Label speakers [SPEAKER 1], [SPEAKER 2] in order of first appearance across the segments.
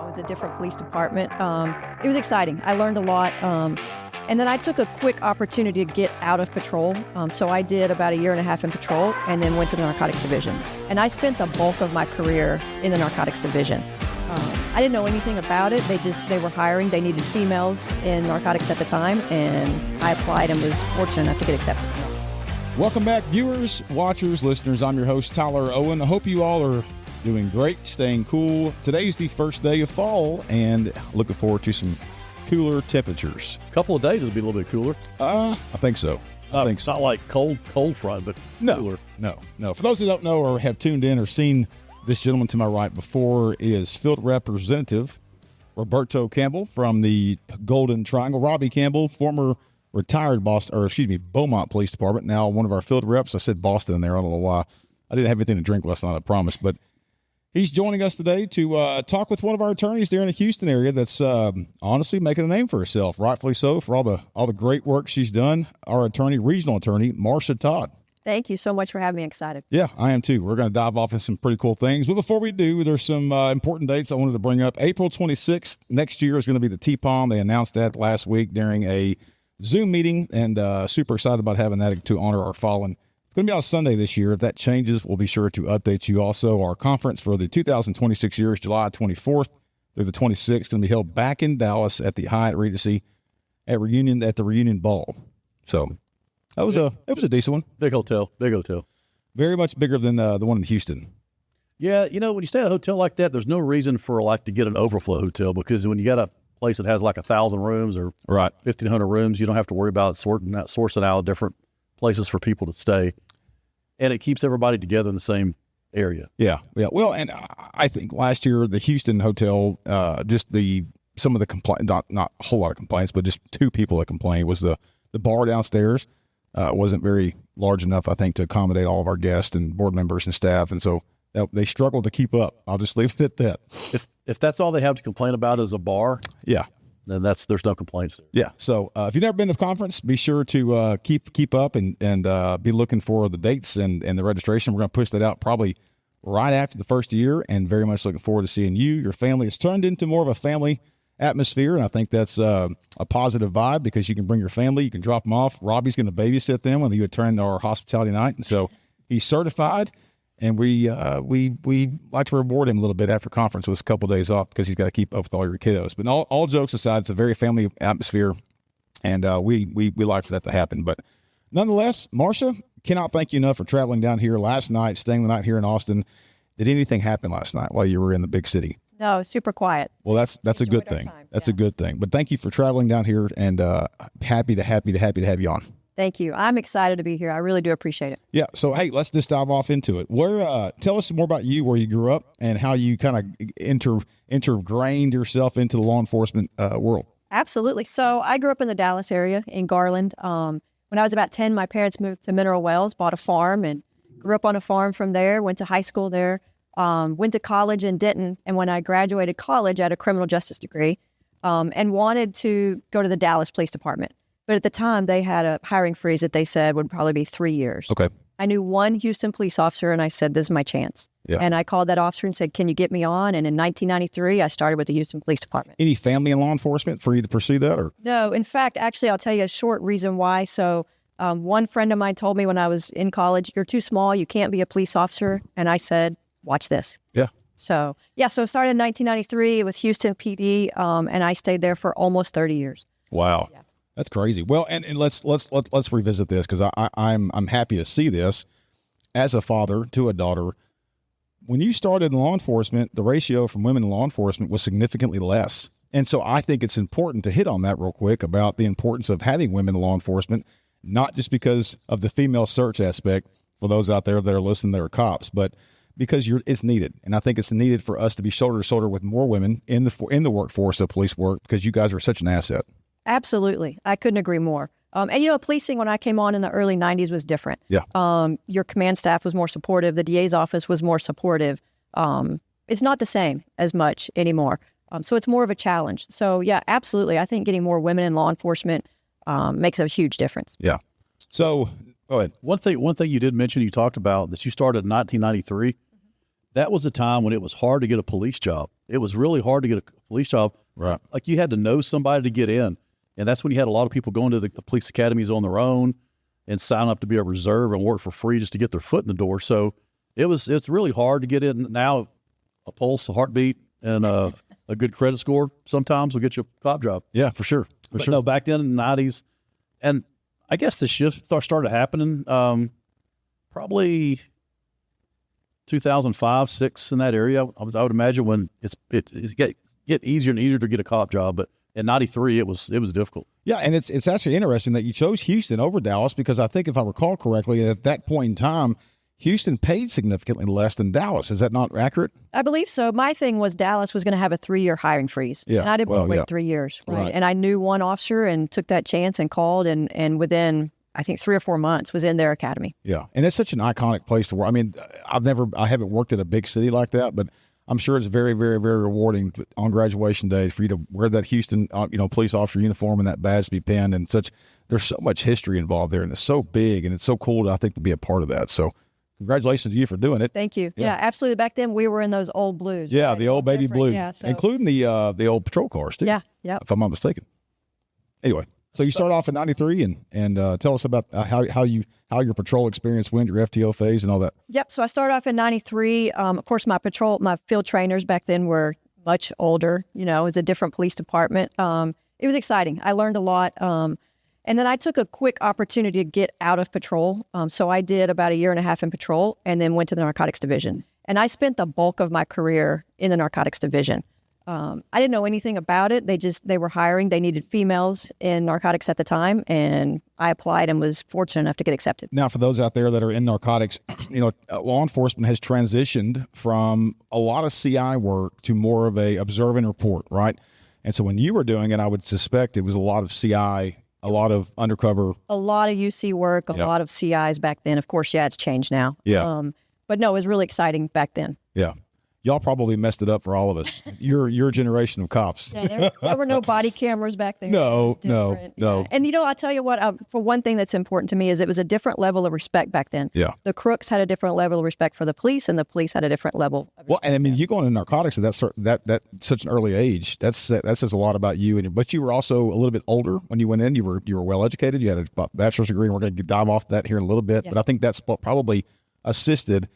[SPEAKER 1] was a different police department. It was exciting. I learned a lot. And then I took a quick opportunity to get out of patrol. So I did about 1.5 years in patrol and then went to the narcotics division. And I spent the bulk of my career in the narcotics division. I didn't know anything about it. They were hiring. They needed females in narcotics at the time. And I applied and was fortunate enough to get accepted.
[SPEAKER 2] Welcome back, viewers, watchers, listeners. I'm your host, Tyler Owen. I hope you all are doing great, staying cool. Today's the first day of fall, and looking forward to some cooler temperatures.
[SPEAKER 3] A couple of days it'll be a little bit cooler.
[SPEAKER 2] I think so.
[SPEAKER 3] It's not like cold front, but cooler.
[SPEAKER 2] No. For those who don't know or have tuned in or seen this gentleman to my right before is Field Representative Roberto Campbell from the Golden Triangle. Robbie Campbell, former retired Beaumont Police Department, now one of our field reps. I said Boston in there. I don't know why. I didn't have anything to drink last night, I promise. But he's joining us today to talk with one of our attorneys there in the Houston area that's honestly making a name for herself, rightfully so, for all the great work she's done. Our attorney, regional attorney, Marsha Todd.
[SPEAKER 1] Thank you so much for having me. Excited.
[SPEAKER 2] Yeah, I am too. We're going to dive off in some pretty cool things. But before we do, there's some important dates I wanted to bring up. April 26th next year is going to be the Tmpa. They announced that last week during a Zoom meeting, and super excited about having that to honor our fallen. It's going to be on Sunday this year. If that changes, we'll be sure to update you. Also, our conference for the 2026 year is July 24th through the 26th. Going to be held back in Dallas at the Hyatt Regency at the Reunion Ball. So it was a decent one.
[SPEAKER 3] Big hotel.
[SPEAKER 2] Very much bigger than the one in Houston.
[SPEAKER 3] Yeah, when you stay at a hotel like that, there's no reason for to get an overflow hotel, because when you got a place that has 1,000 rooms or 1,500 rooms, you don't have to worry about sourcing out different places for people to stay, and it keeps everybody together in the same area.
[SPEAKER 2] Yeah. Well, and I think last year the Houston hotel, some of the complaints, not a whole lot of complaints, but just two people that complained, was the bar downstairs wasn't very large enough, I think, to accommodate all of our guests and board members and staff, and so they struggled to keep up. I'll just leave it at that.
[SPEAKER 3] If that's all they have to complain about is a bar, then there's no complaints there.
[SPEAKER 2] Yeah. So if you've never been to the conference, be sure to keep up and be looking for the dates and the registration. We're going to push that out probably right after the first year, and very much looking forward to seeing you, your family. It's turned into more of a family atmosphere, and I think that's a positive vibe, because you can bring your family, you can drop them off. Robbie's going to babysit them when you attend our hospitality night, and so he's certified. And we like to reward him a little bit after conference with a couple of days off, because he's got to keep up with all your kiddos. But all jokes aside, it's a very family atmosphere, and we like for that to happen. But nonetheless, Marsha, cannot thank you enough for traveling down here last night, staying the night here in Austin. Did anything happen last night while you were in the big city?
[SPEAKER 1] No, super quiet.
[SPEAKER 2] Well, that's a good thing. That's a good thing. But thank you for traveling down here, and happy to have you on.
[SPEAKER 1] Thank you. I'm excited to be here. I really do appreciate it.
[SPEAKER 2] Yeah. So, hey, let's just dive off into it. Tell us more about you, where you grew up, and how you kind of ingrained yourself into the law enforcement world.
[SPEAKER 1] Absolutely. So I grew up in the Dallas area in Garland. When I was about 10, my parents moved to Mineral Wells, bought a farm, and grew up on a farm from there, went to high school there, went to college in Denton. And when I graduated college, I had a criminal justice degree, and wanted to go to the Dallas Police Department. But at the time, they had a hiring freeze that they said would probably be 3 years.
[SPEAKER 2] Okay.
[SPEAKER 1] I knew one Houston police officer, and I said, this is my chance. Yeah. And I called that officer and said, can you get me on? And in 1993, I started with the Houston Police Department.
[SPEAKER 2] Any family in law enforcement for you to pursue that? Or
[SPEAKER 1] No. In fact, actually, I'll tell you a short reason why. So one friend of mine told me when I was in college, you're too small, you can't be a police officer. And I said, watch this.
[SPEAKER 2] Yeah.
[SPEAKER 1] So it started in 1993. It was Houston PD, and I stayed there for almost 30 years.
[SPEAKER 2] Wow. Yeah. That's crazy. Well, and let's revisit this, because I'm happy to see this as a father to a daughter. When you started in law enforcement, the ratio from women in law enforcement was significantly less, and so I think it's important to hit on that real quick about the importance of having women in law enforcement, not just because of the female search aspect for those out there that are listening that are cops, but because it's needed, and I think it's needed for us to be shoulder to shoulder with more women in the workforce of police work, because you guys are such an asset.
[SPEAKER 1] Absolutely. I couldn't agree more. And, policing when I came on in the early 90s was different.
[SPEAKER 2] Yeah.
[SPEAKER 1] Your command staff was more supportive. The DA's office was more supportive. It's not the same as much anymore. So it's more of a challenge. So, yeah, absolutely. I think getting more women in law enforcement makes a huge difference.
[SPEAKER 2] Yeah. So, go ahead.
[SPEAKER 3] One thing you did mention, you talked about that you started in 1993. That was a time when it was hard to get a police job. it was really hard to get a police job.
[SPEAKER 2] Right.
[SPEAKER 3] Like you had to know somebody to get in. And that's when you had a lot of people going to the police academies on their own and sign up to be a reserve and work for free just to get their foot in the door. So it's really hard to get in. Now a pulse, a heartbeat, and a good credit score sometimes will get you a cop job.
[SPEAKER 2] Yeah, for sure.
[SPEAKER 3] But no, back then in the 90s, and I guess the shift started happening probably 2005, 6 in that area. I would imagine when it get easier and easier to get a cop job, but in 93 it was difficult.
[SPEAKER 2] Yeah, and it's actually interesting that you chose Houston over Dallas, because I think if I recall correctly, at that point in time, Houston paid significantly less than Dallas. Is that not accurate?
[SPEAKER 1] I believe so. My thing was Dallas was going to have a 3-year hiring freeze.
[SPEAKER 2] Yeah.
[SPEAKER 1] And I didn't want to wait 3 years.
[SPEAKER 2] Right.
[SPEAKER 1] And I knew one officer and took that chance and called, and within, I think, 3 or 4 months was in their academy.
[SPEAKER 2] Yeah. And it's such an iconic place to work. I mean, I haven't worked at a big city like that, but I'm sure it's very, very, very rewarding on graduation day for you to wear that Houston, police officer uniform and that badge to be pinned, and such. There's so much history involved there, and it's so big, and it's so cool, I think, to be a part of that. So congratulations to you for doing it.
[SPEAKER 1] Thank you. Yeah, absolutely. Back then, we were in those old blues.
[SPEAKER 2] Yeah,
[SPEAKER 1] right?
[SPEAKER 2] the old baby blue,
[SPEAKER 1] yeah, so.
[SPEAKER 2] including the old patrol cars too.
[SPEAKER 1] Yeah, yeah.
[SPEAKER 2] If I'm not mistaken. Anyway, so you start off in '93, and tell us about how your patrol experience went, your FTO phase, and all that.
[SPEAKER 1] Yep. So I started off in '93. Of course, my field trainers back then were much older. It was a different police department. It was exciting. I learned a lot. And then I took a quick opportunity to get out of patrol. So I did about 1.5 years in patrol and then went to the narcotics division. And I spent the bulk of my career in the narcotics division. I didn't know anything about it. They were hiring. They needed females in narcotics at the time. And I applied and was fortunate enough to get accepted.
[SPEAKER 2] Now, for those out there that are in narcotics, law enforcement has transitioned from a lot of CI work to more of a observe and report, right? And so when you were doing it, I would suspect it was a lot of CI, a lot of undercover.
[SPEAKER 1] A lot of UC work, a lot of CIs back then. Of course, it's changed now.
[SPEAKER 2] Yeah.
[SPEAKER 1] But no, it was really exciting back then.
[SPEAKER 2] Yeah. Y'all probably messed it up for all of us. Your generation of cops.
[SPEAKER 1] Yeah, there were no body cameras back then.
[SPEAKER 2] No.
[SPEAKER 1] Yeah. And I'll tell you what, for one thing that's important to me is it was a different level of respect back then.
[SPEAKER 2] Yeah.
[SPEAKER 1] The crooks had a different level of respect for the police, and the police had a different level of
[SPEAKER 2] Well, and I mean, you going into narcotics at that such an early age, that says a lot about you. But you were also a little bit older when you went in. You were well educated. You had a bachelor's degree, and we're going to dive off that here in a little bit.
[SPEAKER 1] Yeah.
[SPEAKER 2] But I think that's what probably assisted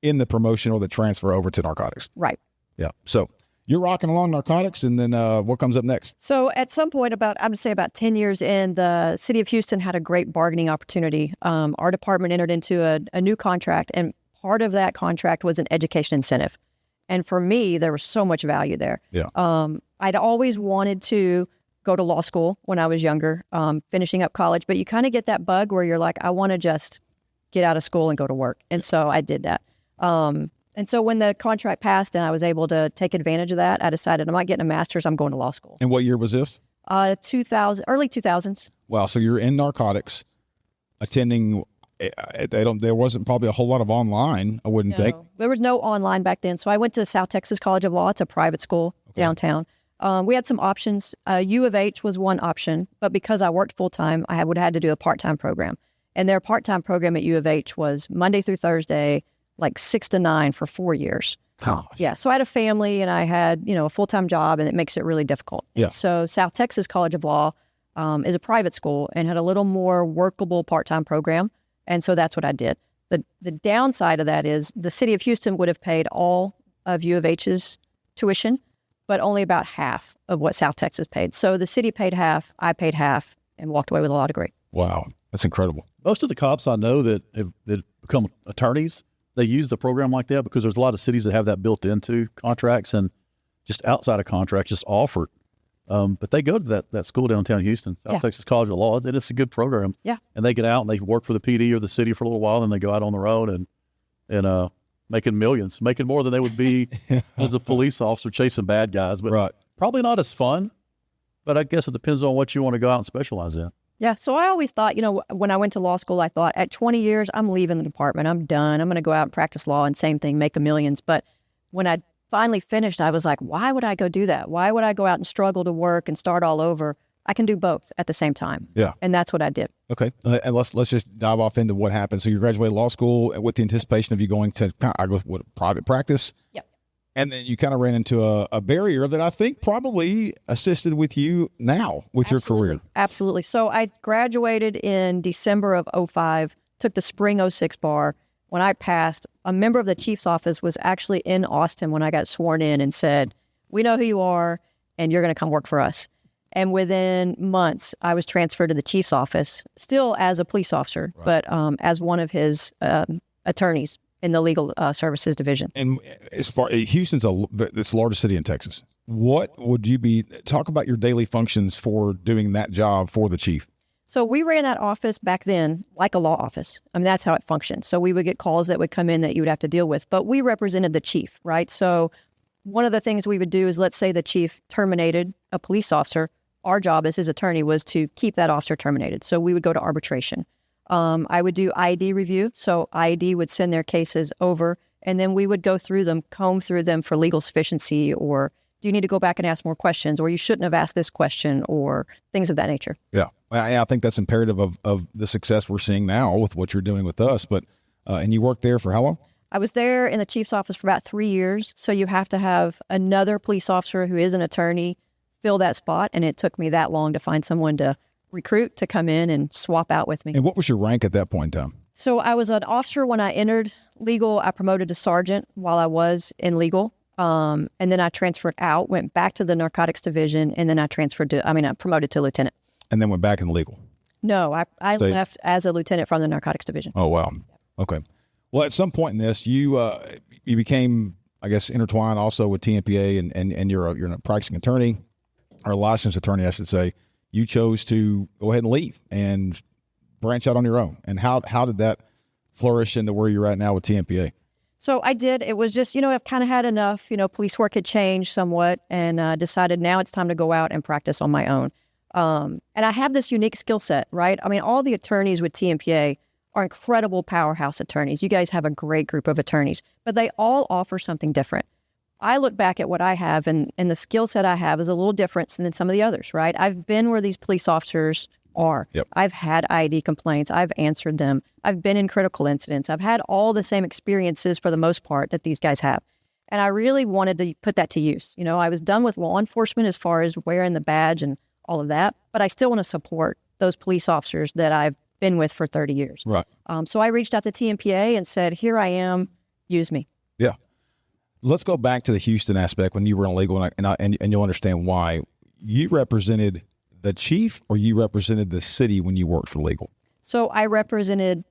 [SPEAKER 2] in the promotion or the transfer over to narcotics.
[SPEAKER 1] Right.
[SPEAKER 2] Yeah. So you're rocking along narcotics, and then what comes up next?
[SPEAKER 1] So at some point, I'm going to say about 10 years in, the city of Houston had a great bargaining opportunity. Our department entered into a new contract, and part of that contract was an education incentive. And for me, there was so much value there.
[SPEAKER 2] Yeah.
[SPEAKER 1] I'd always wanted to go to law school when I was younger, finishing up college, but you kind of get that bug where you're like, I want to just get out of school and go to work. And so I did that. And so when the contract passed and I was able to take advantage of that, I decided I'm not getting a master's, I'm going to law school.
[SPEAKER 2] And what year was this?
[SPEAKER 1] 2000, early 2000s.
[SPEAKER 2] Wow. So you're in narcotics, attending. There wasn't probably a whole lot of online, I wouldn't think.
[SPEAKER 1] There was no online back then. So I went to South Texas College of Law. It's a private school downtown. We had some options. U of H was one option, but because I worked full time, I would have had to do a part-time program. And their part-time program at U of H was Monday through Thursday, like 6 to 9 for 4 years.
[SPEAKER 2] Gosh.
[SPEAKER 1] Yeah. So I had a family and I had, a full-time job, and it makes it really difficult.
[SPEAKER 2] Yeah.
[SPEAKER 1] And so South Texas College of Law is a private school and had a little more workable part-time program. And so that's what I did. The downside of that is the city of Houston would have paid all of U of H's tuition, but only about half of what South Texas paid. So the city paid half, I paid half, and walked away with a law degree.
[SPEAKER 2] Wow. That's incredible.
[SPEAKER 3] Most of the cops I know that have become attorneys, they use the program like that because there's a lot of cities that have that built into contracts and just outside of contracts, just offered. But they go to that school downtown Houston, South Texas College of Law, and it's a good program.
[SPEAKER 1] Yeah.
[SPEAKER 3] And they get out and they work for the PD or the city for a little while, and they go out on their own and making millions, making more than they would be as a police officer chasing bad guys. But probably not as fun. But I guess it depends on what you want to go out and specialize in.
[SPEAKER 1] Yeah. So I always thought, when I went to law school, I thought at 20 years, I'm leaving the department. I'm done. I'm going to go out and practice law, and same thing, make a millions. But when I finally finished, I was like, why would I go do that? Why would I go out and struggle to work and start all over? I can do both at the same time.
[SPEAKER 2] Yeah.
[SPEAKER 1] And that's what I did.
[SPEAKER 2] Okay. And let's just dive off into what happened. So you graduated law school with the anticipation of you going to private practice.
[SPEAKER 1] Yep.
[SPEAKER 2] And then you kind of ran into a barrier that I think probably assisted with you now with your career.
[SPEAKER 1] Absolutely. So I graduated in December of '05, took the spring '06 bar. When I passed, a member of the chief's office was actually in Austin when I got sworn in and said, "We know who you are, and you're going to come work for us." And within months, I was transferred to the chief's office, still as a police officer, but as one of his attorneys in the legal services division.
[SPEAKER 2] And as far Houston's it's the largest city in Texas. What would you talk about your daily functions for doing that job for the chief?
[SPEAKER 1] So we ran that office back then like a law office. I mean, that's how it functioned. So we would get calls that would come in that you would have to deal with, but we represented the chief, right? So one of the things we would do is, let's say the chief terminated a police officer. Our job as his attorney was to keep that officer terminated. So we would go to arbitration. I would do IED review. So IED would send their cases over, and then we would go through them, comb through them for legal sufficiency, or do you need to go back and ask more questions, or you shouldn't have asked this question, or things of that nature.
[SPEAKER 2] Yeah. I think that's imperative of the success we're seeing now with what you're doing with us. But and you worked there for how long?
[SPEAKER 1] I was there in the chief's office for about 3 years. So you have to have another police officer who is an attorney fill that spot. And it took me that long to find someone to recruit to come in and swap out with me.
[SPEAKER 2] And what was your rank at that point in time?
[SPEAKER 1] So I was an officer when I entered legal. I promoted to sergeant while I was in legal. And then I transferred out, went back to the narcotics division, and then I promoted to lieutenant. And
[SPEAKER 2] then went back in legal?
[SPEAKER 1] No, I left as a lieutenant from the narcotics division.
[SPEAKER 2] Oh, wow. Okay. Well, at some point in this, you became, I guess, intertwined also with Tmpa, and you're a practicing attorney, or a licensed attorney, I should say. You chose to go ahead and leave and branch out on your own. And how did that flourish into where you're at now with Tmpa?
[SPEAKER 1] So I did. It was just, I've kind of had enough. Police work had changed somewhat, and decided now it's time to go out and practice on my own. And I have this unique skill set, right? I mean, all the attorneys with Tmpa are incredible powerhouse attorneys. You guys have a great group of attorneys, but they all offer something different. I look back at what I have, and the skill set I have is a little different than some of the others, right? I've been where these police officers are. Yep. I've had IED complaints. I've answered them. I've been in critical incidents. I've had all the same experiences for the most part that these guys have. And I really wanted to put that to use. I was done with law enforcement as far as wearing the badge and all of that, but I still want to support those police officers that I've been with for 30 years.
[SPEAKER 2] Right.
[SPEAKER 1] So I reached out to Tmpa and said, here I am, use me.
[SPEAKER 2] Yeah. Let's go back to the Houston aspect when you were in legal, and you'll understand why. You represented the chief, or you represented the city when you worked for legal?
[SPEAKER 1] So I represented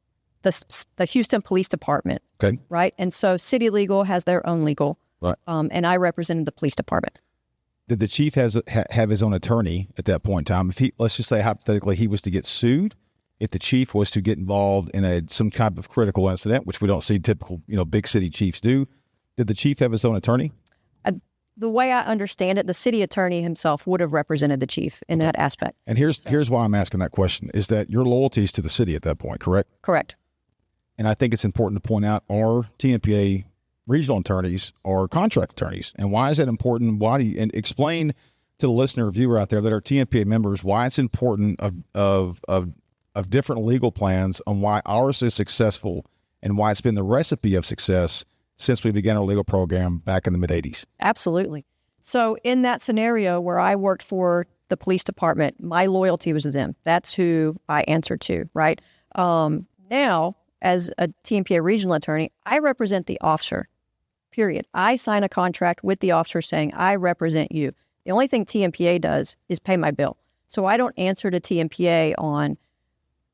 [SPEAKER 1] the Houston Police Department.
[SPEAKER 2] Okay.
[SPEAKER 1] Right. And so city legal has their own legal.
[SPEAKER 2] Right.
[SPEAKER 1] And I represented the police department.
[SPEAKER 2] Did the chief have his own attorney at that point in time? If let's just say hypothetically he was to get sued, if the chief was to get involved in some type of critical incident, which we don't see typical, big city chiefs do, did the chief have his own attorney?
[SPEAKER 1] The way I understand it, the city attorney himself would have represented the chief in that aspect.
[SPEAKER 2] And here's why I'm asking that question, is that your loyalty is to the city at that point, correct?
[SPEAKER 1] Correct.
[SPEAKER 2] And I think it's important to point out our Tmpa regional attorneys are contract attorneys. And why is that important? And explain to the listener or viewer out there that are Tmpa members why it's important of different legal plans on why ours is successful and why it's been the recipe of success since we began our legal program back in the mid-'80s. Absolutely.
[SPEAKER 1] So in that scenario where I worked for the police department, my loyalty was to them. That's who I answered to, right? Now, as a Tmpa regional attorney, I represent the officer, period. I sign a contract with the officer saying, I represent you. The only thing Tmpa does is pay my bill. So I don't answer to Tmpa on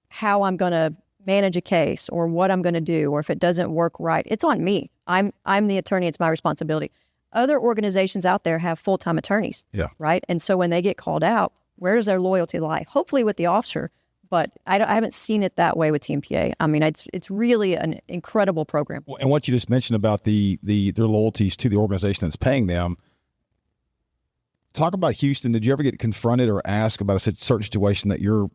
[SPEAKER 1] how I'm going to manage a case or what I'm going to do, or if it doesn't work right. It's on me. I'm the attorney. It's my responsibility. Other organizations out there have full-time attorneys, right? And so when they get called out, where does their loyalty lie? Hopefully with the officer, but I haven't seen it that way with Tmpa. I mean, it's really an incredible program.
[SPEAKER 2] And what you just mentioned about their loyalties to the organization that's paying them. Talk about Houston. Did you ever get confronted or asked about a certain situation that you're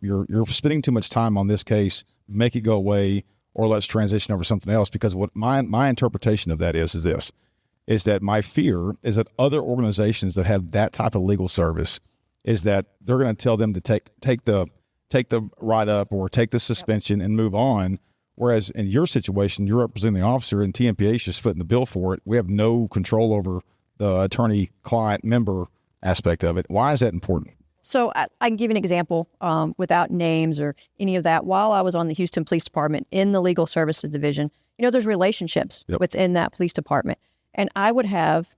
[SPEAKER 2] spending too much time on this case, make it go away, or let's transition over to something else? Because what my interpretation of that is that my fear is that other organizations that have that type of legal service is that they're going to tell them to take the write up or take the suspension and move on, Whereas in your situation, you're representing the officer and TMPA is just footing the bill for it. We have no control over the attorney-client member aspect of it. Why is that important?
[SPEAKER 1] So I can give you an example without names or any of that. While I was on the Houston Police Department in the Legal Services Division, there's relationships within that police department. And I would have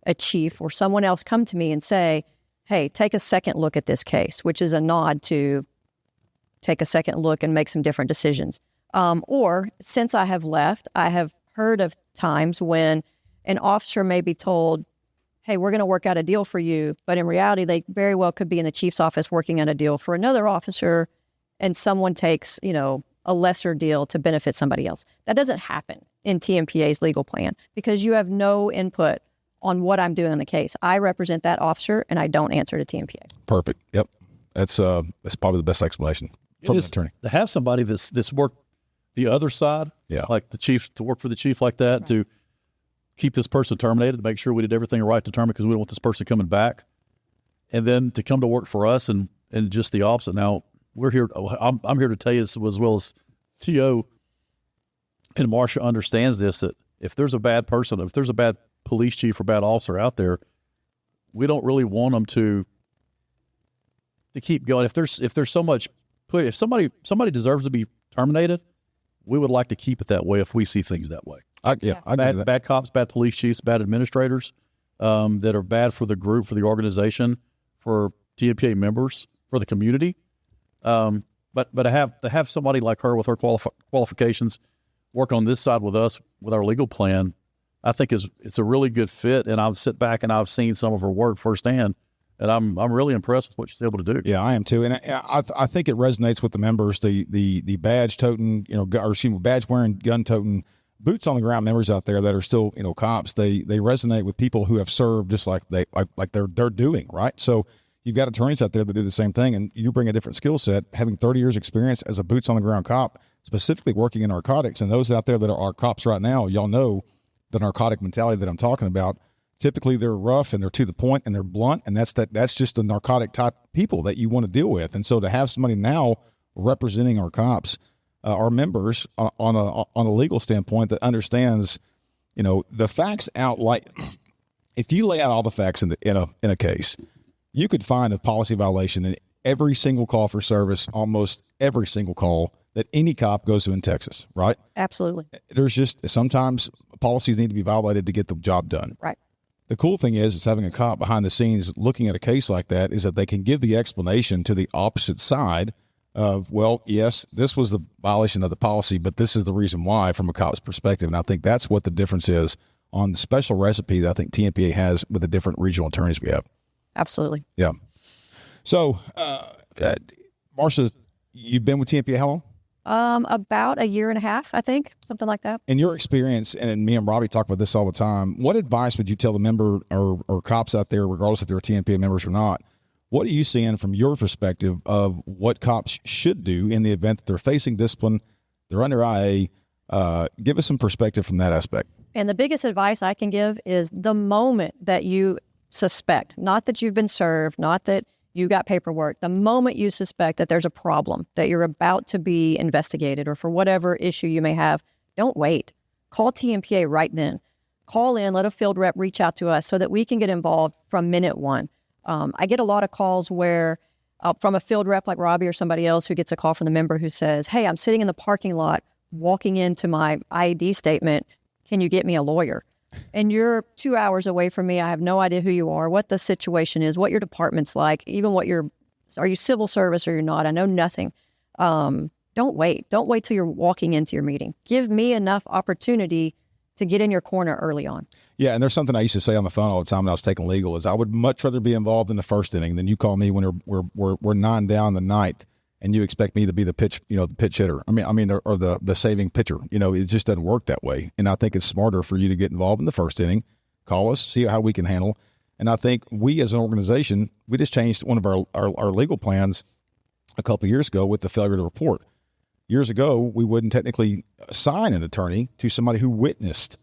[SPEAKER 1] a chief or someone else come to me and say, hey, take a second look at this case, which is a nod to take a second look and make some different decisions. Or since I have left, I have heard of times when an officer may be told, hey, we're going to work out a deal for you. But in reality, they very well could be in the chief's office working on a deal for another officer, and someone takes, a lesser deal to benefit somebody else. That doesn't happen in TMPA's legal plan because you have no input on what I'm doing in the case. I represent that officer, and I don't answer to TMPA.
[SPEAKER 2] Perfect. Yep. That's probably the best explanation from an attorney.
[SPEAKER 3] To have somebody that's worked the other side, like the chief, to work for the chief like that, to keep this person terminated, to make sure we did everything right to terminate because we don't want this person coming back, and then to come to work for us and just the opposite. Now, we're here. I'm here to tell you this as well as T.O. and Marsha understands this, that if there's a bad person, if there's a bad police chief or bad officer out there, we don't really want them to keep going. If there's so much, if somebody deserves to be terminated, we would like to keep it that way if we see things that way. Bad cops, bad police chiefs, bad administrators that are bad for the group, for the organization, for TMPA members, for the community. But to have somebody like her with her qualifications work on this side with us with our legal plan, I think it's a really good fit. And I've sit back and I've seen some of her work firsthand, and I'm really impressed with what she's able to do.
[SPEAKER 2] Yeah, I am too, and I think it resonates with the members, the badge toting, badge wearing, gun toting, boots on the ground members out there that are still cops. They resonate with people who have served just like they're doing, right. So you've got attorneys out there that do the same thing, and you bring a different skill set, having 30 years experience as a boots on the ground cop, specifically working in narcotics. And those out there that are cops right now, y'all know the narcotic mentality that I'm talking about. Typically they're rough and they're to the point and they're blunt, and that's just the narcotic type people that you want to deal with. And so to have somebody now representing our cops, our members on a legal standpoint that understands, the facts out, like if you lay out all the facts in a case, you could find a policy violation in every single call for service, almost every single call that any cop goes to in Texas, right?
[SPEAKER 1] Absolutely.
[SPEAKER 2] There's just sometimes policies need to be violated to get the job done.
[SPEAKER 1] Right.
[SPEAKER 2] The cool thing is having a cop behind the scenes looking at a case like that is that they can give the explanation to the opposite side of, well, yes, this was the violation of the policy, but this is the reason why from a cop's perspective. And I think that's what the difference is on the special recipe that I think TMPA has with the different regional attorneys we have.
[SPEAKER 1] Absolutely.
[SPEAKER 2] Yeah. So, Marsha, you've been with TMPA how long?
[SPEAKER 1] About a year and a half, I think, something like that.
[SPEAKER 2] In your experience, and me and Robbie talk about this all the time, what advice would you tell the member or cops out there, regardless if they're TMPA members or not? What are you seeing from your perspective of what cops should do in the event that they're facing discipline, they're under IA? Give us some perspective from that aspect.
[SPEAKER 1] And the biggest advice I can give is the moment that you suspect, not that you've been served, not that you got paperwork, the moment you suspect that there's a problem, that you're about to be investigated or for whatever issue you may have, don't wait. Call TMPA right then. Call in, let a field rep reach out to us so that we can get involved from minute one. I get a lot of calls where from a field rep like Robbie or somebody else who gets a call from the member who says, hey, I'm sitting in the parking lot walking into my IED statement. Can you get me a lawyer? And you're 2 hours away from me. I have no idea who you are, what the situation is, what your department's like, even are you civil service or you're not? I know nothing. Don't wait. Don't wait till you're walking into your meeting. Give me enough opportunity to get in your corner early on.
[SPEAKER 2] Yeah, and there's something I used to say on the phone all the time when I was taking legal is I would much rather be involved in the first inning than you call me when we're 9 down the ninth and you expect me to be the pitch hitter. Or the saving pitcher. It just doesn't work that way. And I think it's smarter for you to get involved in the first inning, call us, see how we can handle. And I think we as an organization, we just changed one of our legal plans a couple of years ago with the failure to report. Years ago, we wouldn't technically assign an attorney to somebody who witnessed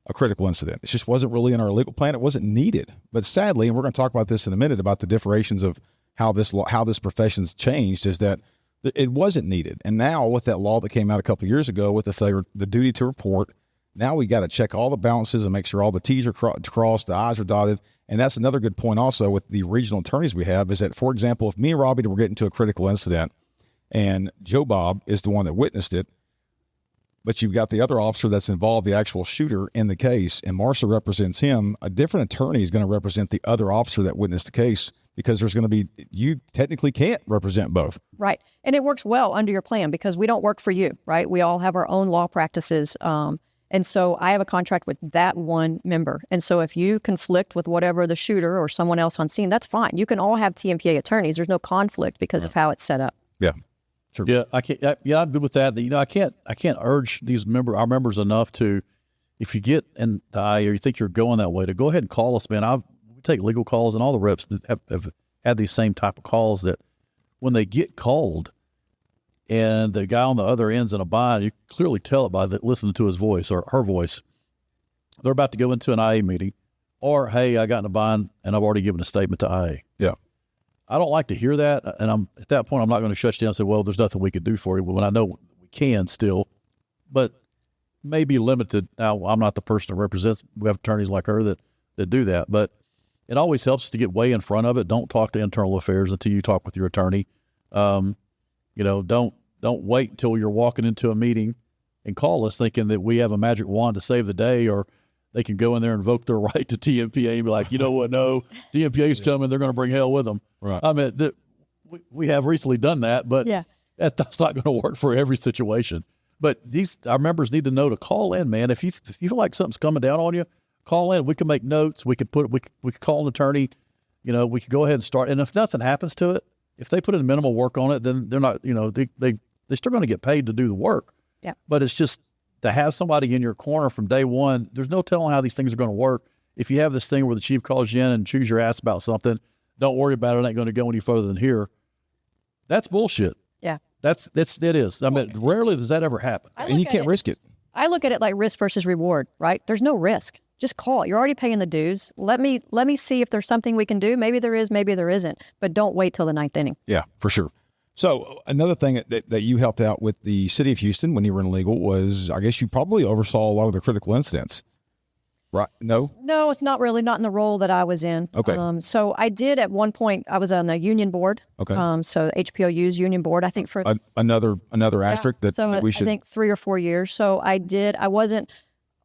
[SPEAKER 2] a critical incident. It just wasn't really in our legal plan. It wasn't needed. But sadly, and we're going to talk about this in a minute, about the differentiations of how this profession's changed, is that It wasn't needed. And now with that law that came out a couple of years ago with the duty to report, now we got to check all the balances and make sure all the T's are crossed, the I's are dotted. And that's another good point also with the regional attorneys we have is that, for example, if me and Robbie were getting to a critical incident and Joe Bob is the one that witnessed it, but you've got the other officer that's involved, the actual shooter in the case, and Marsha represents him, a different attorney is going to represent the other officer that witnessed the case because there's going to be, you technically can't represent both.
[SPEAKER 1] Right. And it works well under your plan because we don't work for you, right? We all have our own law practices. And so I have a contract with that one member. And so if you conflict with whatever the shooter or someone else on scene, that's fine. You can all have TMPA attorneys. There's no conflict because of how it's set up.
[SPEAKER 2] Yeah. Sure.
[SPEAKER 3] Yeah, I can't. I'm good with that. You know, I can't urge our members enough to, if you get and die or you think you're going that way, to go ahead and call us, man. We take legal calls, and all the reps have had these same type of calls that when they get called, and the guy on the other end's in a bind, you clearly tell it by listening to his voice or her voice. They're about to go into an IA meeting, or hey, I got in a bind and I've already given a statement to IA.
[SPEAKER 2] Yeah.
[SPEAKER 3] I don't like to hear that, and I'm at that point I'm not going to shut you down and say, well, there's nothing we could do for you. Well, when I know we can still, but maybe limited. Now, I'm not the person that represents. We have attorneys like her that do that, but it always helps to get way in front of it. Don't talk to internal affairs until you talk with your attorney. You know, don't wait until you're walking into a meeting and call us thinking that we have a magic wand to save the day, or they can go in there and invoke their right to TMPA and be like, you know what, no, TMPA's coming, they're going to bring hell with them.
[SPEAKER 2] Right.
[SPEAKER 3] I mean, we have recently done that, but that's not going to work for every situation. But our members need to know to call in, man. If you feel like something's coming down on you, call in. We can make notes. We could call an attorney. You know, we could go ahead and start. And if nothing happens to it, if they put in minimal work on it, then they're not, you know, they're still going to get paid to do the work.
[SPEAKER 1] Yeah.
[SPEAKER 3] But it's just to have somebody in your corner from day one. There's no telling how these things are going to work. If you have this thing where the chief calls you in and chews your ass about something, don't worry about it. It ain't going to go any further than here. That's bullshit.
[SPEAKER 1] Yeah.
[SPEAKER 3] It is. I mean, rarely does that ever happen.
[SPEAKER 2] And you can't risk it.
[SPEAKER 1] I look at it like risk versus reward, right? There's no risk. Just call. You're already paying the dues. Let me see if there's something we can do. Maybe there is, maybe there isn't. But don't wait till the ninth inning.
[SPEAKER 2] Yeah, for sure. So another thing that you helped out with the city of Houston when you were in legal was, I guess you probably oversaw a lot of the critical incidents, right? No,
[SPEAKER 1] it's not really, not in the role that I was in.
[SPEAKER 2] Okay.
[SPEAKER 1] So I did at one point, I was on the union board.
[SPEAKER 2] Okay.
[SPEAKER 1] So HPOU's union board, I think for
[SPEAKER 2] another asterisk that we should.
[SPEAKER 1] I think 3 or 4 years. So I wasn't,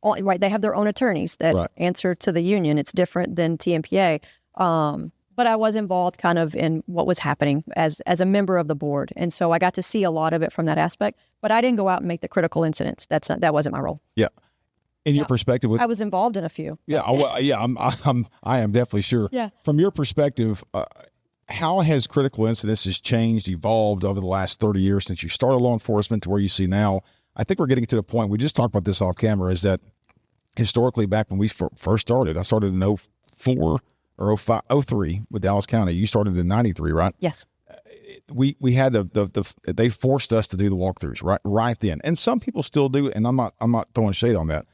[SPEAKER 1] right, they have their own attorneys that answer to the union. It's different than TMPA. But I was involved kind of in what was happening as a member of the board. And so I got to see a lot of it from that aspect, but I didn't go out and make the critical incidents. That wasn't my role.
[SPEAKER 2] Yeah. In your perspective,
[SPEAKER 1] I was involved in a few.
[SPEAKER 2] Yeah. I am definitely sure.
[SPEAKER 1] Yeah.
[SPEAKER 2] From your perspective, how has critical incidents changed, evolved over the last 30 years since you started law enforcement to where you see now? I think we're getting to the point, we just talked about this off camera, is that historically back when we first started, I started in 04 or 03 with Dallas County. You started in 93, right?
[SPEAKER 1] Yes.
[SPEAKER 2] We had they forced us to do the walkthroughs right then. And some people still do, and I'm not throwing shade on that.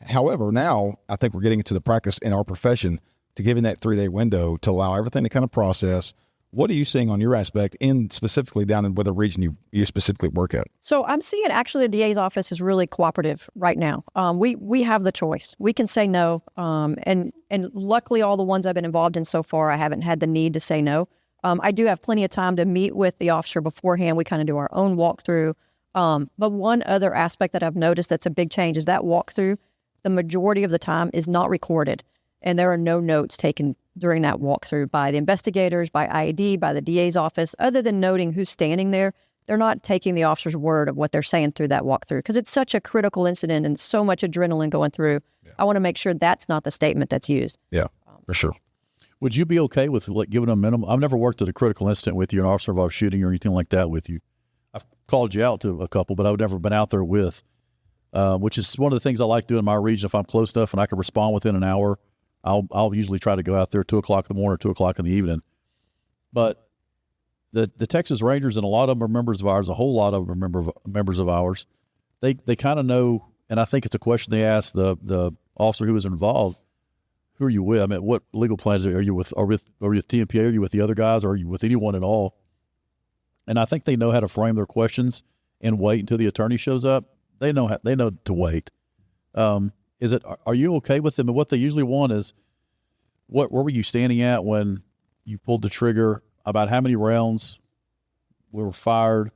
[SPEAKER 2] However, now I think we're getting into the practice in our profession to giving that 3-day window to allow everything to kind of process. What are you seeing on your aspect specifically down in whatever region you specifically work at?
[SPEAKER 1] So I'm seeing actually the DA's office is really cooperative right now. We have the choice. We can say no. And luckily all the ones I've been involved in so far, I haven't had the need to say no. I do have plenty of time to meet with the officer beforehand. We kind of do our own walkthrough. But one other aspect that I've noticed that's a big change is that walkthrough, the majority of the time is not recorded. And there are no notes taken during that walkthrough by the investigators, by IAD, by the DA's office. Other than noting who's standing there, they're not taking the officer's word of what they're saying through that walkthrough because it's such a critical incident and so much adrenaline going through. Yeah. I want to make sure that's not the statement that's used.
[SPEAKER 2] Yeah, for sure.
[SPEAKER 3] Would you be okay with giving a minimum? I've never worked at a critical incident with you, an officer involved shooting or anything like that with you. I've called you out to a couple, but I've never been out there with, which is one of the things I like doing in my region. If I'm close enough and I can respond within an hour, I'll usually try to go out there 2 o'clock in the morning or 2 o'clock in the evening. But the Texas Rangers, and a lot of them are members of ours, a whole lot of them are members of ours. They kind of know, and I think it's a question they ask the officer who was involved. Who are you with? I mean, what legal plans are you with? Are you with TMPA? Are you with the other guys? Or are you with anyone at all? and I think they know how to frame their questions and wait until the attorney shows up. They know to wait. Are you okay with them? And what they usually want is, where were you standing at when you pulled the trigger? About how many rounds were fired,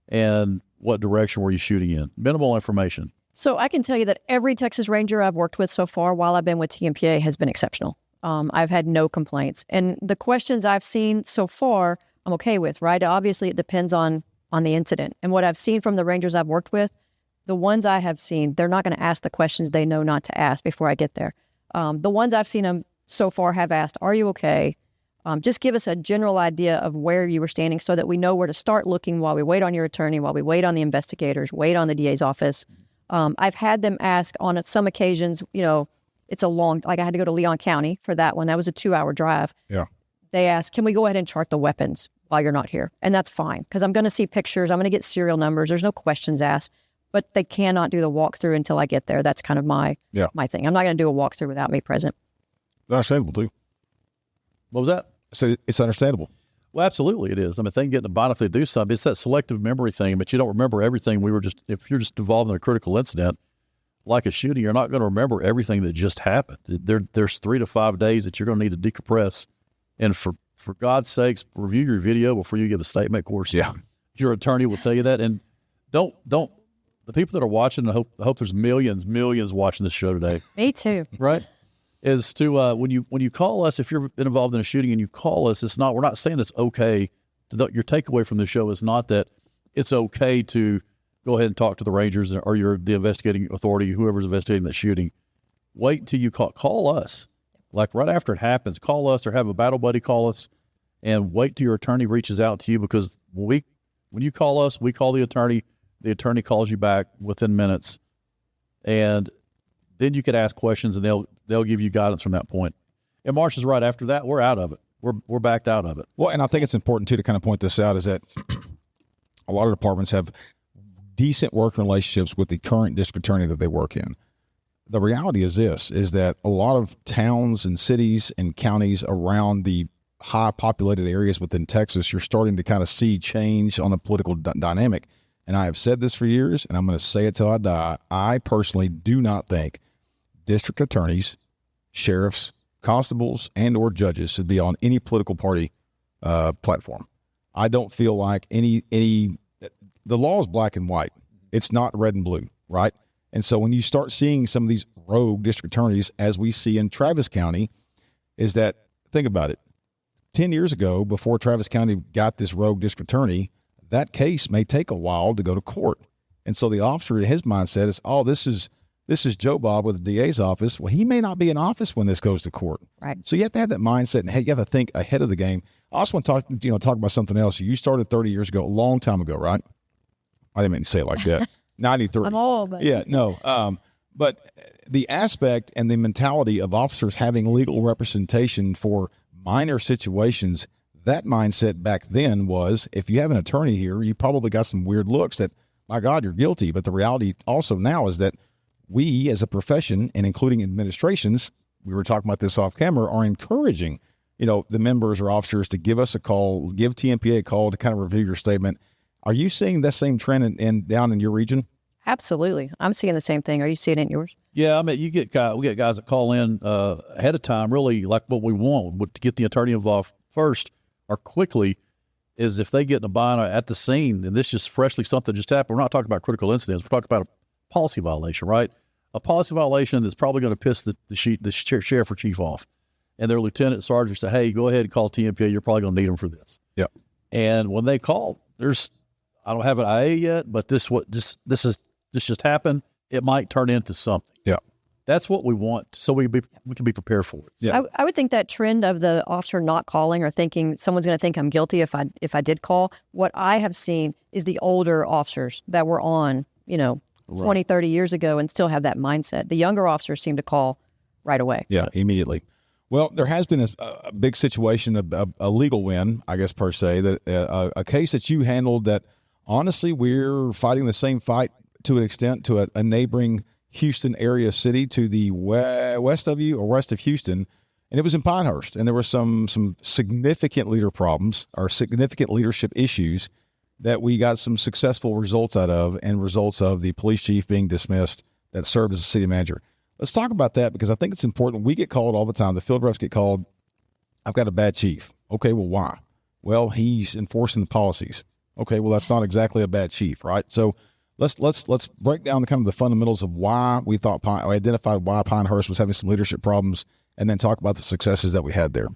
[SPEAKER 3] and what direction were you shooting in? Minimal information.
[SPEAKER 1] So I can tell you that every Texas Ranger I've worked with so far while I've been with Tmpa has been exceptional. I've had no complaints. And the questions I've seen so far, I'm okay with, right? Obviously, it depends on the incident. And what I've seen from the Rangers I've worked with, the ones I have seen, they're not going to ask the questions they know not to ask before I get there. The ones I've seen them so far have asked, are you okay? Just give us a general idea of where you were standing so that we know where to start looking while we wait on your attorney, while we wait on the investigators, wait on the DA's office. I've had them ask on some occasions, it's a long, like I had to go to Leon County for that one. That was a 2-hour drive.
[SPEAKER 2] Yeah.
[SPEAKER 1] They asked, can we go ahead and chart the weapons while you're not here? And that's fine, because I'm going to see pictures. I'm going to get serial numbers. There's no questions asked, but they cannot do the walkthrough until I get there. That's kind of my thing. I'm not going to do a walkthrough without me present.
[SPEAKER 2] That's understandable, too.
[SPEAKER 3] What was that?
[SPEAKER 2] So it's understandable.
[SPEAKER 3] Well, absolutely it is. I mean, they can get in a bind if they do something. It's that selective memory thing, but you don't remember everything. If you're just involved in a critical incident, like a shooting, you're not going to remember everything that just happened. There's 3 to 5 days that you're going to need to decompress. And for God's sakes, review your video before you give a statement. Of course, your attorney will tell you that. And don't, the people that are watching, I hope there's millions watching this show today.
[SPEAKER 1] Me too.
[SPEAKER 3] Right? Is to when you call us, if you're involved in a shooting and you call us, we're not saying it's okay. Your takeaway from the show is not that it's okay to go ahead and talk to the Rangers or the investigating authority, whoever's investigating that shooting. Wait until you call us, like right after it happens. Call us or have a battle buddy call us, and wait till your attorney reaches out to you, because when you call us, we call the attorney. The attorney calls you back within minutes, and then you could ask questions, and they'll give you guidance from that point. And Marsha's right. After that, we're out of it. We're backed out of it.
[SPEAKER 2] Well, and I think it's important too to kind of point this out, is that a lot of departments have decent working relationships with the current district attorney that they work in. The reality is that a lot of towns and cities and counties around the high populated areas within Texas, you're starting to kind of see change on the political dynamic. And I have said this for years, and I'm going to say it till I die. I personally do not think district attorneys, sheriffs, constables, and or judges should be on any political party platform. I don't feel like the law is black and white. It's not red and blue, right? And so when you start seeing some of these rogue district attorneys, as we see in Travis County, is that, think about it, 10 years ago, before Travis County got this rogue district attorney, that case may take a while to go to court. And so the officer, his mindset is, this is Joe Bob with the DA's office. Well, he may not be in office when this goes to court.
[SPEAKER 1] Right.
[SPEAKER 2] So you have to have that mindset, and you have to think ahead of the game. I also want to talk about something else. You started 30 years ago, a long time ago, right? I didn't mean to say it like that. 93.
[SPEAKER 1] I'm old, but
[SPEAKER 2] yeah, no. But the aspect and the mentality of officers having legal representation for minor situations, that mindset back then was, if you have an attorney here, you probably got some weird looks that, my God, you're guilty. But the reality also now is that we as a profession, and including administrations, we were talking about this off camera, are encouraging, the members or officers to give us a call, give Tmpa a call to kind of review your statement. Are you seeing that same trend down in your region?
[SPEAKER 1] absolutely. I'm seeing the same thing. Are you seeing it in yours?
[SPEAKER 3] Yeah, I mean, we get guys that call in ahead of time, really like what we want to get the attorney involved first or quickly, is if they get in a bind at the scene, and this just freshly something just happened. We're not talking about critical incidents. We're talking about a policy violation, right? A policy violation that's probably going to piss the sheriff or chief off. And their lieutenant sergeant say, hey, go ahead and call Tmpa. You're probably going to need them for this.
[SPEAKER 2] Yeah.
[SPEAKER 3] And when they call, I don't have an IA yet, but this just happened. It might turn into something.
[SPEAKER 2] Yeah.
[SPEAKER 3] That's what we want, so we can be prepared for it.
[SPEAKER 2] Yeah.
[SPEAKER 1] I would think that trend of the officer not calling or thinking someone's going to think I'm guilty if I did call, what I have seen is the older officers that were on, 20, 30 years ago and still have that mindset. The younger officers seem to call right away.
[SPEAKER 2] Yeah, immediately. Well, there has been a big situation, a legal win, I guess, per se, that a case that you handled that, honestly, we're fighting the same fight to an extent to a neighboring Houston area city to the west of you or west of Houston, and it was in Pinehurst, and there were some significant leader problems or significant leadership issues that we got some successful results out of, and results of the police chief being dismissed that served as a city manager. Let's talk about that, because I think it's important. We get called all the time. The field reps get called. I've got a bad chief. Okay, well, why? Well, he's enforcing the policies. Okay, well, that's not exactly a bad chief, right? So let's break down the kind of the fundamentals of why we identified why Pinehurst was having some leadership problems, and then talk about the successes that we had there.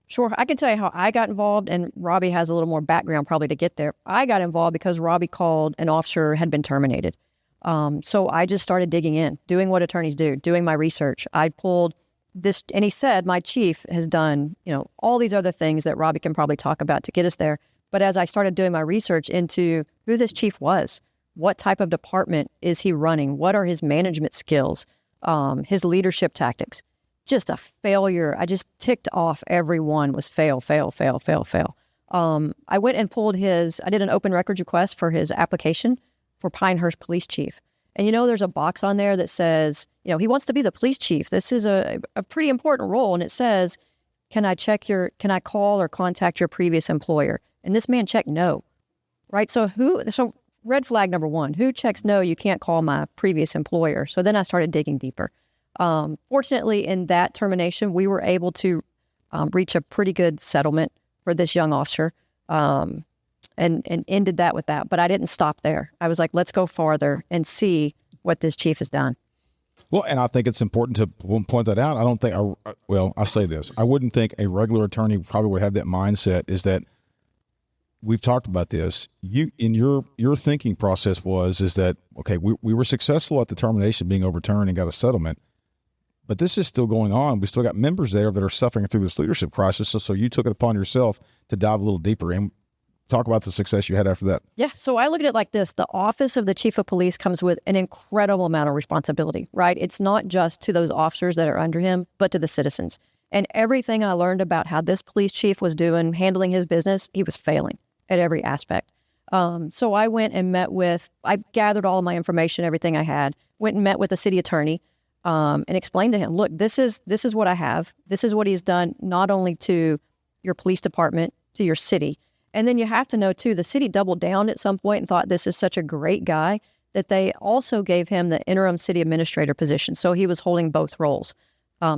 [SPEAKER 1] Sure. I can tell you how I got involved, and Robbie has a little more background probably to get there. I got involved because Robbie called an officer had been terminated. So I just started digging in, doing what attorneys do, doing my research. I pulled this, and he said, my chief has done, all these other things that Robbie can probably talk about to get us there. But as I started doing my research into who this chief was, what type of department is he running, what are his management skills, his leadership tactics, just a failure. I just ticked off every one was fail, fail, fail, fail, fail. I went and I did an open records request for his application for Pinehurst police chief. And there's a box on there that says, he wants to be the police chief. This is a pretty important role. And it says, can I call or contact your previous employer? And this man checked no, right? So red flag number one, who checks no, you can't call my previous employer. So then I started digging deeper. Fortunately, in that termination, we were able to reach a pretty good settlement for this young officer. And ended that with that. But I didn't stop there. I was like, let's go farther and see what this chief has done.
[SPEAKER 2] Well, and I think it's important to point that out. I don't think, I'll say this. I wouldn't think a regular attorney probably would have that mindset, is that we've talked about this. Your thinking process is that, okay, we were successful at the termination being overturned and got a settlement, but this is still going on. We still got members there that are suffering through this leadership crisis. So you took it upon yourself to dive a little deeper and talk about the success you had after that.
[SPEAKER 1] Yeah, so I look at it like this. The office of the chief of police comes with an incredible amount of responsibility, right? It's not just to those officers that are under him, but to the citizens. And everything I learned about how this police chief was handling his business, he was failing at every aspect. So I went and I gathered all of my information, everything I had, went and met with the city attorney and explained to him, look, this is what I have. This is what he's done, not only to your police department, to your city. And then you have to know, too, the city doubled down at some point and thought this is such a great guy that they also gave him the interim city administrator position. So he was holding both roles.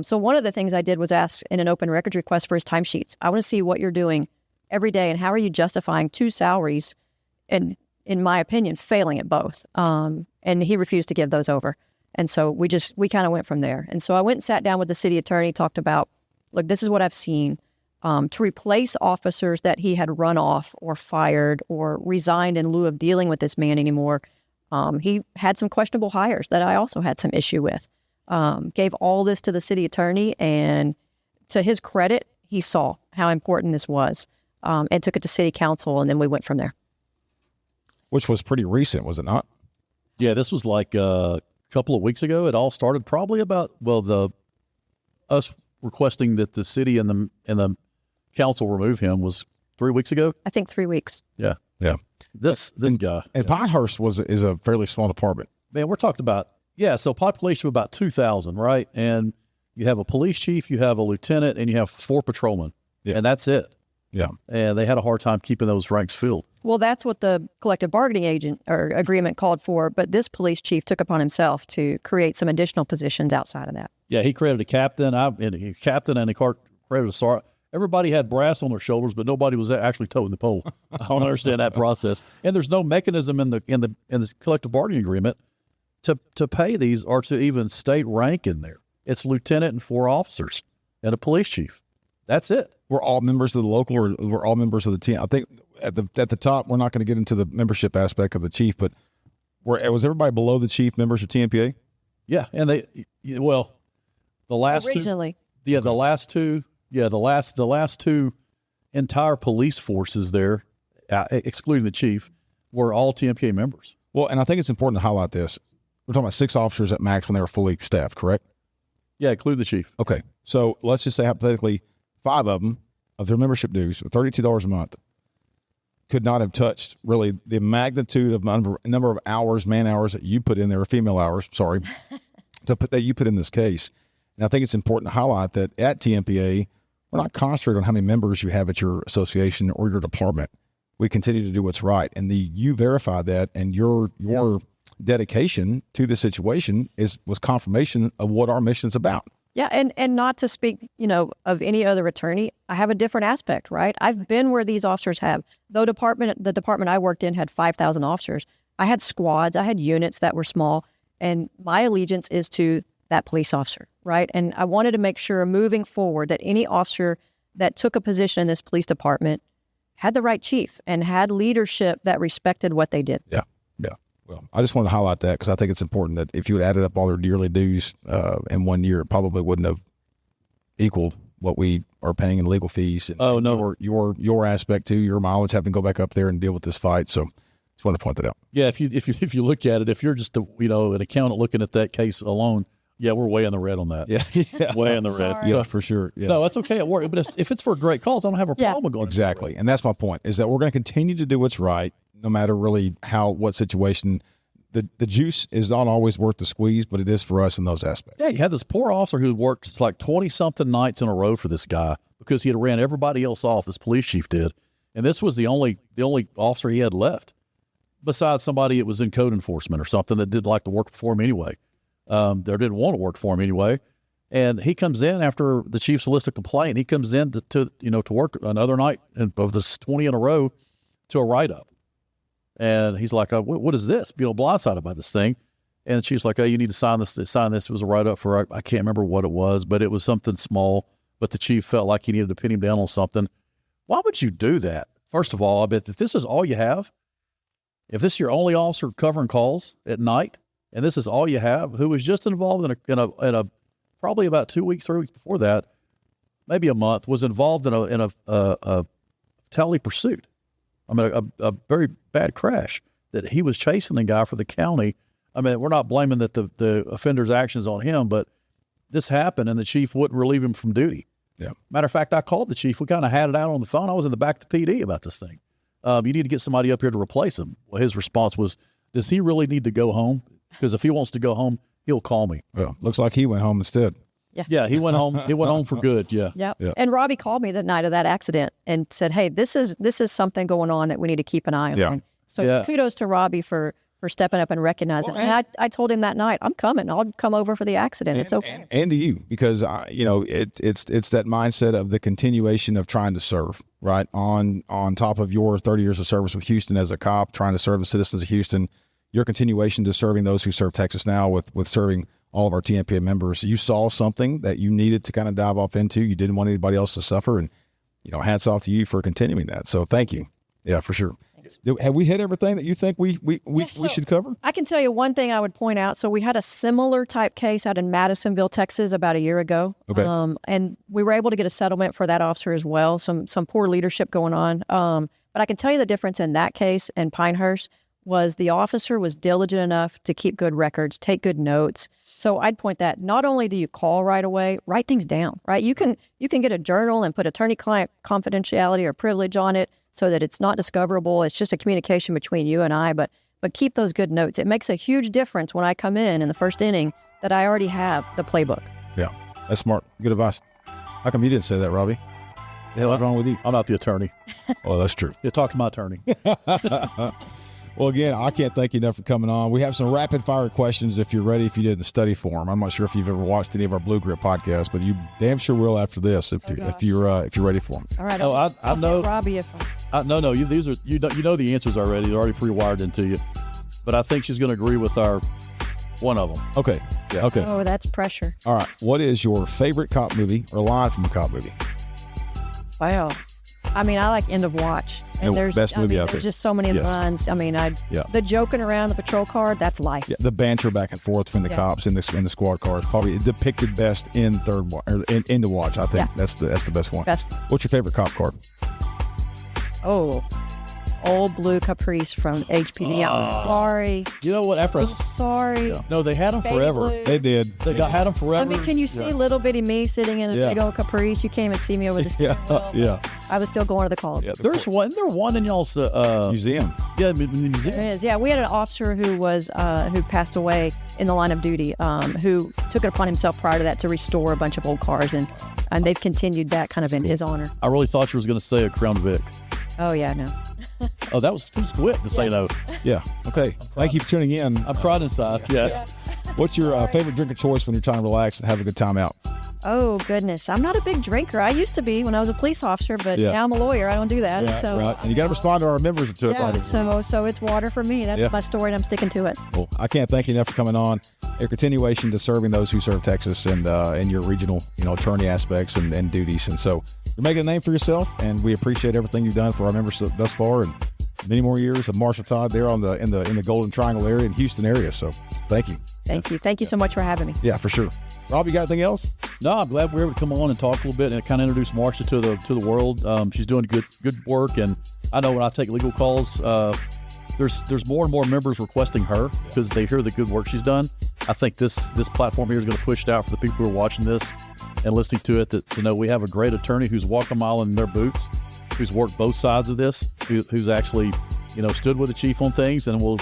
[SPEAKER 1] So one of the things I did was ask in an open records request for his timesheets. I want to see what you're doing every day and how are you justifying two salaries and, in my opinion, failing at both. And he refused to give those over. And so we kind of went from there. And so I went and sat down with the city attorney, talked about, look, this is what I've seen. To replace officers that he had run off or fired or resigned in lieu of dealing with this man anymore. He had some questionable hires that I also had some issue with. Gave all this to the city attorney, and to his credit, he saw how important this was and took it to city council, and then we went from there.
[SPEAKER 2] Which was pretty recent, was it not?
[SPEAKER 3] Yeah, this was like a couple of weeks ago. It all started probably about, us requesting that the city and the council remove him was 3 weeks ago.
[SPEAKER 1] I think 3 weeks.
[SPEAKER 3] Yeah. This guy.
[SPEAKER 2] And Pinehurst is a fairly small department.
[SPEAKER 3] Man, we're talking about, so population of about 2,000, right? And you have a police chief, you have a lieutenant, and you have 4 patrolmen. Yeah. And that's it.
[SPEAKER 2] Yeah.
[SPEAKER 3] And they had a hard time keeping those ranks filled.
[SPEAKER 1] Well, that's what the collective bargaining agreement called for. But this police chief took upon himself to create some additional positions outside of that.
[SPEAKER 3] Yeah, he created a captain, and he created a sergeant. Everybody had brass on their shoulders, but nobody was actually toting the pole. I don't understand that process. And there's no mechanism in the collective bargaining agreement to pay these or to even state rank in there. It's lieutenant and 4 officers and a police chief. That's it.
[SPEAKER 2] We're all members of the local, or we're all members of the team. I think at the top, we're not going to get into the membership aspect of the chief, but was everybody below the chief members of Tmpa?
[SPEAKER 3] Yeah, and the last
[SPEAKER 1] originally.
[SPEAKER 3] The last two entire police forces there, excluding the chief, were all Tmpa members.
[SPEAKER 2] Well, and I think it's important to highlight this. We're talking about 6 officers at max when they were fully staffed, correct?
[SPEAKER 3] Yeah, including the chief.
[SPEAKER 2] Okay, so let's just say hypothetically 5 of them, of their membership dues, $32 a month, could not have touched really the magnitude of number of hours, man hours that you put in there, or female hours, sorry, that you put in this case. And I think it's important to highlight that at Tmpa, we're not concentrated on how many members you have at your association or your department. we continue to do what's right. And you verify that, and your dedication to the situation was confirmation of what our mission is about.
[SPEAKER 1] Yeah, and not to speak, of any other attorney, I have a different aspect, right? I've been where these officers have. The department I worked in had 5,000 officers. I had squads, I had units that were small, and my allegiance is to that police officer, right? And I wanted to make sure moving forward that any officer that took a position in this police department had the right chief and had leadership that respected what they did.
[SPEAKER 2] Yeah. Well, I just wanted to highlight that because I think it's important that if you had added up all their yearly dues in 1 year, it probably wouldn't have equaled what we are paying in legal fees. And
[SPEAKER 3] oh, no.
[SPEAKER 2] Your aspect too, your mileage having to go back up there and deal with this fight. So just wanted to point that out.
[SPEAKER 3] Yeah, if you look at it, if you're just an accountant looking at that case alone, yeah, we're way in the red on that.
[SPEAKER 2] Yeah.
[SPEAKER 3] Way in the red.
[SPEAKER 2] Yeah, for sure. Yeah.
[SPEAKER 3] No, that's okay at work. But if it's for a great cause, I don't have a problem with going.
[SPEAKER 2] Exactly. And that's my point, is that we're going to continue to do what's right, no matter really what situation. The juice is not always worth the squeeze, but it is for us in those aspects.
[SPEAKER 3] Yeah, you had this poor officer who worked like 20-something nights in a row for this guy because he had ran everybody else off, this police chief did. And this was the only officer he had left, besides somebody that was in code enforcement or something that didn't like to work for him anyway. Or didn't want to work for him anyway. And he comes in after the chief solicited a complaint. He comes in to work another night of this 20 in a row to a write-up. And he's like, what is this? Blindsided by this thing. And she's like, you need to sign this. It was a write-up for, I can't remember what it was, but it was something small. But the chief felt like he needed to pin him down on something. Why would you do that? First of all, I bet if this is all you have, if this is your only officer covering calls at night, and this is all you have, who was just involved in a probably about 2 weeks, 3 weeks before that, maybe a month, was involved in a tally pursuit. I mean, a very bad crash that he was chasing a guy for the county. I mean, we're not blaming that the offender's actions on him, but this happened and the chief wouldn't relieve him from duty.
[SPEAKER 2] Yeah.
[SPEAKER 3] Matter of fact, I called the chief. We kind of had it out on the phone. I was in the back of the PD about this thing. You need to get somebody up here to replace him. Well, his response was, does he really need to go home? Because if he wants to go home, he'll call me.
[SPEAKER 2] Well, looks like he went home instead.
[SPEAKER 3] Yeah, he went home. He went home for good. Yeah.
[SPEAKER 1] Yep. And Robbie called me the night of that accident and said, "Hey, this is something going on that we need to keep an eye on."
[SPEAKER 2] Yeah.
[SPEAKER 1] So kudos to Robbie for stepping up and recognizing. Well, and I told him that night, I'm coming. I'll come over for the accident. It's okay.
[SPEAKER 2] And to you, because it's that mindset of the continuation of trying to serve, right? On top of your 30 years of service with Houston as a cop, trying to serve the citizens of Houston, your continuation to serving those who serve Texas now with serving all of our Tmpa members. You saw something that you needed to kind of dive off into. You didn't want anybody else to suffer, and hats off to you for continuing that. So thank you. Yeah, for sure. Thanks. Have we hit everything that you think we should cover?
[SPEAKER 1] I can tell you one thing I would point out. So we had a similar type case out in Madisonville, Texas, about a year ago.
[SPEAKER 2] Okay.
[SPEAKER 1] And we were able to get a settlement for that officer as well. Some poor leadership going on. But I can tell you the difference in that case and Pinehurst was the officer was diligent enough to keep good records, take good notes. So I'd point that not only do you call right away, write things down, right? You can get a journal and put attorney-client confidentiality or privilege on it so that it's not discoverable. It's just a communication between you and I, but keep those good notes. It makes a huge difference when I come in the first inning that I already have the playbook.
[SPEAKER 2] Yeah, that's smart. Good advice. How come you didn't say that, Robbie? The hell is wrong with you?
[SPEAKER 3] I'm not the attorney.
[SPEAKER 2] Oh, that's true.
[SPEAKER 3] You talk to my attorney.
[SPEAKER 2] Well, again, I can't thank you enough for coming on. We have some rapid-fire questions if you're ready, if you did the study for them. I'm not sure if you've ever watched any of our Blue Grip podcasts, but you damn sure will after this if you're ready for them.
[SPEAKER 1] All right.
[SPEAKER 3] I know.
[SPEAKER 1] Robbie,
[SPEAKER 3] no. These are you know the answers already. They're already pre-wired into you. But I think she's going to agree with one of them.
[SPEAKER 2] Okay. Yeah. Okay.
[SPEAKER 1] Oh, that's pressure.
[SPEAKER 2] All right. What is your favorite cop movie or line from a cop movie?
[SPEAKER 1] Wow. I mean, I like End of Watch. And there's
[SPEAKER 2] best movie out there.
[SPEAKER 1] There's just so many lines. I mean, the joking around the patrol car, that's life.
[SPEAKER 2] Yeah, the banter back and forth between the cops and the squad cars, probably depicted best in End of Watch. I think that's the best one. What's your favorite cop car?
[SPEAKER 1] Oh, old blue Caprice from HPD. I'm sorry.
[SPEAKER 3] You know what?
[SPEAKER 1] I'm sorry.
[SPEAKER 3] Yeah. No, they had them forever.
[SPEAKER 1] Blue.
[SPEAKER 2] They did.
[SPEAKER 3] Had them forever.
[SPEAKER 1] I mean, can you see little bitty me sitting in a big old Caprice? You can't even see me over the steering wheel.
[SPEAKER 2] Yeah.
[SPEAKER 1] I was still going to the calls.
[SPEAKER 3] Yeah, there's one in y'all's
[SPEAKER 2] museum.
[SPEAKER 3] Yeah, museum.
[SPEAKER 1] There is. Yeah, we had an officer who passed away in the line of duty, who took it upon himself prior to that to restore a bunch of old cars, and they've continued that kind of in his honor.
[SPEAKER 3] I really thought you was going to say a Crown Vic.
[SPEAKER 1] Oh, yeah, no.
[SPEAKER 3] Oh, that was too quick to say no.
[SPEAKER 2] Yeah. Okay. Thank you for tuning in.
[SPEAKER 3] I'm proud inside. Yeah.
[SPEAKER 2] What's your favorite drink of choice when you're trying to relax and have a good time out?
[SPEAKER 1] Oh, goodness. I'm not a big drinker. I used to be when I was a police officer, but now I'm a lawyer. I don't do that.
[SPEAKER 2] Yeah,
[SPEAKER 1] so
[SPEAKER 2] right. And you got to respond to our members to it.
[SPEAKER 1] yeah, so it's water for me. That's my story, and I'm sticking to it.
[SPEAKER 2] Well, I can't thank you enough for coming on. Your continuation to serving those who serve Texas and your regional, attorney aspects and duties. And so you're making a name for yourself, and we appreciate everything you've done for our members thus far, and many more years of Marsha Todd there in the Golden Triangle area in Houston area. So thank you.
[SPEAKER 1] Thank you so much for having me.
[SPEAKER 2] Yeah, for sure. Rob, you got anything else?
[SPEAKER 3] No, I'm glad we were able to come on and talk a little bit and kind of introduce Marsha to the world. She's doing good work, and I know when I take legal calls, there's more and more members requesting her because they hear the good work she's done. I think this platform here is going to push it out for the people who are watching this and listening to it, that we have a great attorney who's walked a mile in their boots, who's worked both sides of this, who's actually stood with the chief on things, and will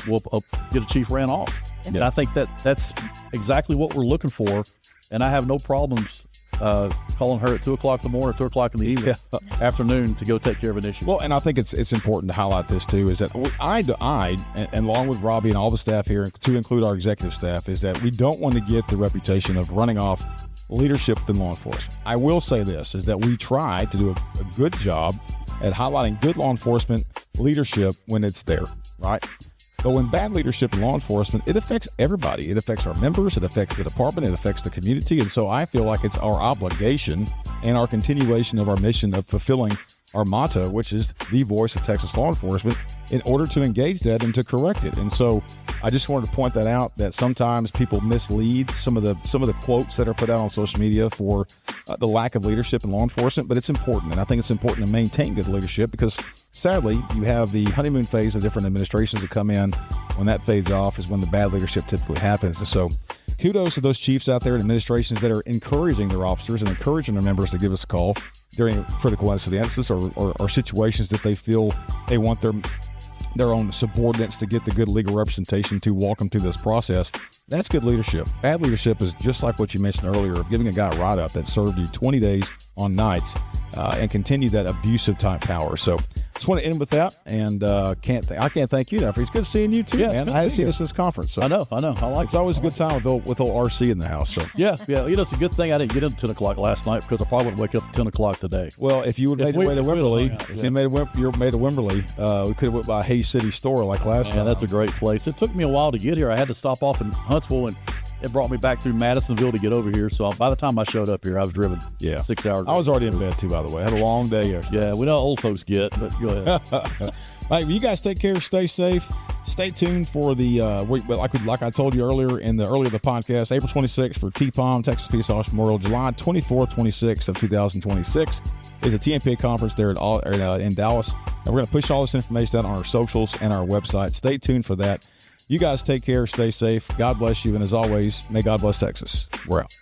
[SPEAKER 3] get a chief ran off. Yeah. And I think that's exactly what we're looking for. And I have no problems calling her at 2 o'clock in the morning or 2 o'clock in the evening, afternoon to go take care of an issue.
[SPEAKER 2] Well, and I think it's important to highlight this too, is that I and along with Robbie and all the staff here, to include our executive staff, is that we don't want to get the reputation of running off leadership within law enforcement. I will say this, is that we try to do a good job at highlighting good law enforcement leadership when it's there, right? But when bad leadership in law enforcement, it affects everybody. It affects our members, it affects the department, it affects the community. And so I feel like it's our obligation and our continuation of our mission of fulfilling our motto, which is the voice of Texas law enforcement, in order to engage that and to correct it. And so I just wanted to point that out, that sometimes people mislead some of the quotes that are put out on social media for the lack of leadership in law enforcement. But it's important, and I think it's important to maintain good leadership, because sadly you have the honeymoon phase of different administrations that come in. When that fades off is when the bad leadership typically happens. And so kudos to those chiefs out there in administrations that are encouraging their officers and encouraging their members to give us a call during critical incidents or situations that they feel they want their own subordinates to get the good legal representation to walk them through this process. That's good leadership. Bad leadership is just like what you mentioned earlier, of giving a guy a write-up that served you 20 days on nights and continue that abusive type power. So just want to end with that, and I can't thank you enough. It's good seeing you too, man. I haven't seen us since conference. So
[SPEAKER 3] I know. I like
[SPEAKER 2] it's always a good time with old RC in the house. So
[SPEAKER 3] yeah. It's a good thing I didn't get in 10 o'clock last night, because I probably would wake up at 10 o'clock today.
[SPEAKER 2] Well, if you would have made your way to Wimberley, we could have went by Hayes City Store like last time.
[SPEAKER 3] That's a great place. It took me a while to get here. I had to stop off in Huntsville, and it brought me back through Madisonville to get over here. So by the time I showed up here, I was driven 6 hours.
[SPEAKER 2] I was already in bed too, by the way. I had a long day yesterday.
[SPEAKER 3] Yeah, we know how old folks get, but go ahead.
[SPEAKER 2] All right, you guys take care, stay safe. Stay tuned for the like I told you earlier in the podcast, April 26th for Tmpa, Texas Peace Officer Memorial. July 24th, 26th of 2026 is a Tmpa conference there in Dallas. And we're going to push all this information out on our socials and our website. Stay tuned for that. You guys take care, stay safe. God bless you, and as always, may God bless Texas. We're out.